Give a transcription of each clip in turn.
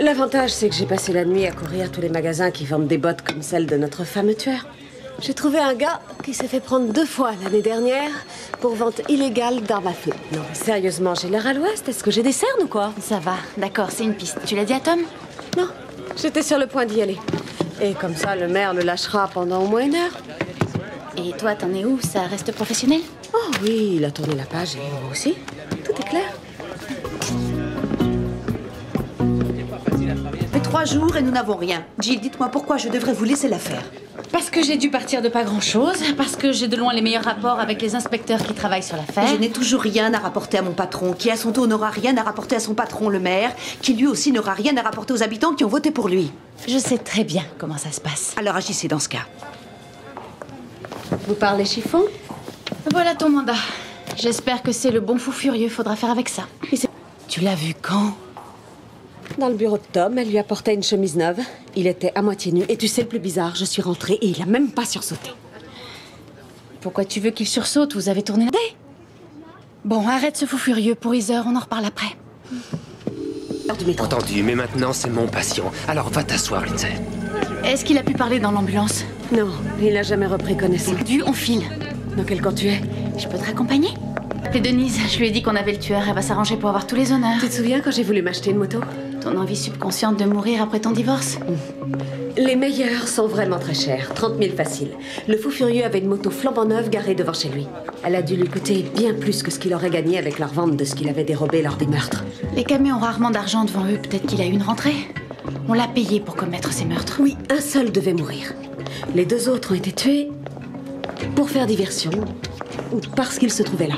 L'avantage, c'est que j'ai passé la nuit à courir tous les magasins qui vendent des bottes comme celle de notre fameux tueur. J'ai trouvé un gars qui s'est fait prendre 2 fois l'année dernière pour vente illégale d'armes à feu. Non, mais sérieusement, j'ai l'air à l'ouest. Est-ce que j'ai des cernes ou quoi? Ça va, d'accord, c'est une piste. Tu l'as dit à Tom? Non, j'étais sur le point d'y aller. Et comme ça, le maire le lâchera pendant au moins 1 heure. Et toi, t'en es où? Ça reste professionnel? Oh oui, il a tourné la page et moi aussi. Tout est clair. Ça fait 3 jours et nous n'avons rien. Jill, dites-moi pourquoi je devrais vous laisser la faire. Parce que j'ai dû partir de pas grand-chose, parce que j'ai de loin les meilleurs rapports avec les inspecteurs qui travaillent sur l'affaire. Je n'ai toujours rien à rapporter à mon patron, qui à son tour n'aura rien à rapporter à son patron, le maire, qui lui aussi n'aura rien à rapporter aux habitants qui ont voté pour lui. Je sais très bien comment ça se passe. Alors agissez dans ce cas. Vous parlez chiffon? Voilà ton mandat. J'espère que c'est le bon fou furieux, faudra faire avec ça. Tu l'as vu quand? Dans le bureau de Tom, elle lui apportait une chemise neuve. Il était à moitié nu. Et tu sais le plus bizarre, je suis rentrée et il a même pas sursauté. Pourquoi tu veux qu'il sursaute? Vous avez tourné la tête? Bon, arrête ce fou furieux pour Heather, on en reparle après. Entendu, mais maintenant c'est mon patient. Alors va t'asseoir, Lindsay. Est-ce qu'il a pu parler dans l'ambulance? Non, il n'a jamais repris connaissance. On file. Dans quel camp tu es? Je peux te raccompagner? Appelez Denise, je lui ai dit qu'on avait le tueur, elle va s'arranger pour avoir tous les honneurs. Tu te souviens quand j'ai voulu m'acheter une moto? Ton envie subconsciente de mourir après ton divorce? Les meilleurs sont vraiment très chers, 30 000 facile. Le fou furieux avait une moto flambant neuve garée devant chez lui. Elle a dû lui coûter bien plus que ce qu'il aurait gagné avec la revente de ce qu'il avait dérobé lors des meurtres. Les camions ont rarement d'argent devant eux, peut-être qu'il a eu une rentrée. On l'a payé pour commettre ces meurtres. Oui, un seul devait mourir. Les 2 autres ont été tués pour faire diversion ou parce qu'ils se trouvaient là.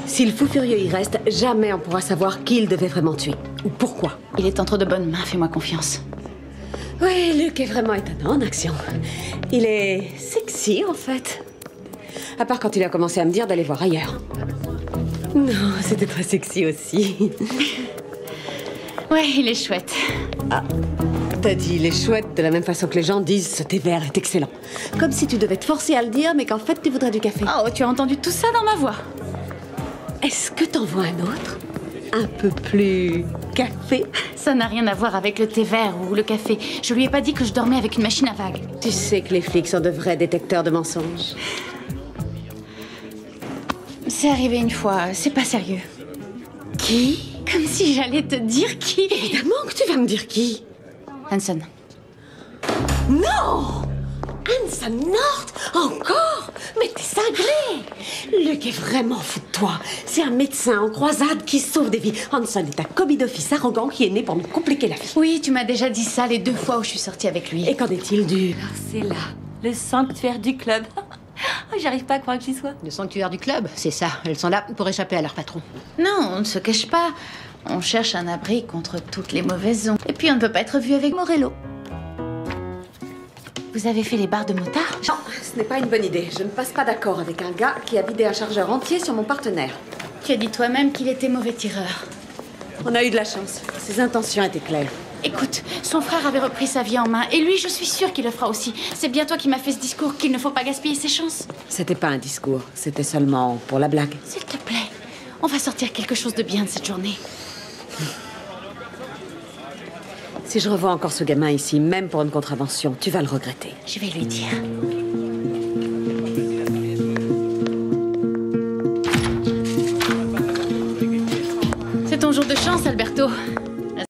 Si le fou furieux y reste, jamais on pourra savoir qui il devait vraiment tuer. Ou pourquoi. Il est entre de bonnes mains, fais-moi confiance. Oui, Luc est vraiment étonnant en action. Il est sexy, en fait. À part quand il a commencé à me dire d'aller voir ailleurs. Non, c'était très sexy aussi. Ouais, il est chouette. Ah, t'as dit il est chouette de la même façon que les gens disent ce thé vert est excellent. Comme si tu devais te forcer à le dire, mais qu'en fait tu voudrais du café. Oh, tu as entendu tout ça dans ma voix. Est-ce que t'en vois un autre? Un peu plus café? Ça n'a rien à voir avec le thé vert ou le café. Je lui ai pas dit que je dormais avec une machine à vagues. Tu sais que les flics sont de vrais détecteurs de mensonges. C'est arrivé une fois, c'est pas sérieux. Qui? Comme si j'allais te dire qui. Évidemment que tu vas me dire qui. Hanson. Non! Hanson North? Encore? Mais t'es cinglé! Luc est vraiment fou de toi. C'est un médecin en croisade qui sauve des vies. Hanson est un commis d'office arrogant qui est né pour me compliquer la vie. Oui, tu m'as déjà dit ça les 2 fois où je suis sortie avec lui. Et qu'en est-il du... Alors c'est là, le sanctuaire du club. J'arrive pas à croire que j'y sois. Le sanctuaire du club, c'est ça. Elles sont là pour échapper à leur patron. Non, on ne se cache pas. On cherche un abri contre toutes les mauvaises ondes. Et puis on ne peut pas être vu avec Morello. Vous avez fait les barres de motard? Non, ce n'est pas une bonne idée. Je ne passe pas d'accord avec un gars qui a vidé un chargeur entier sur mon partenaire. Tu as dit toi-même qu'il était mauvais tireur. On a eu de la chance. Ses intentions étaient claires. Écoute, son frère avait repris sa vie en main, et lui, je suis sûre qu'il le fera aussi. C'est bien toi qui m'as fait ce discours qu'il ne faut pas gaspiller ses chances. C'était pas un discours, c'était seulement pour la blague. S'il te plaît, on va sortir quelque chose de bien de cette journée. Si je revois encore ce gamin ici, même pour une contravention, tu vas le regretter. Je vais lui dire. C'est ton jour de chance, Alberto.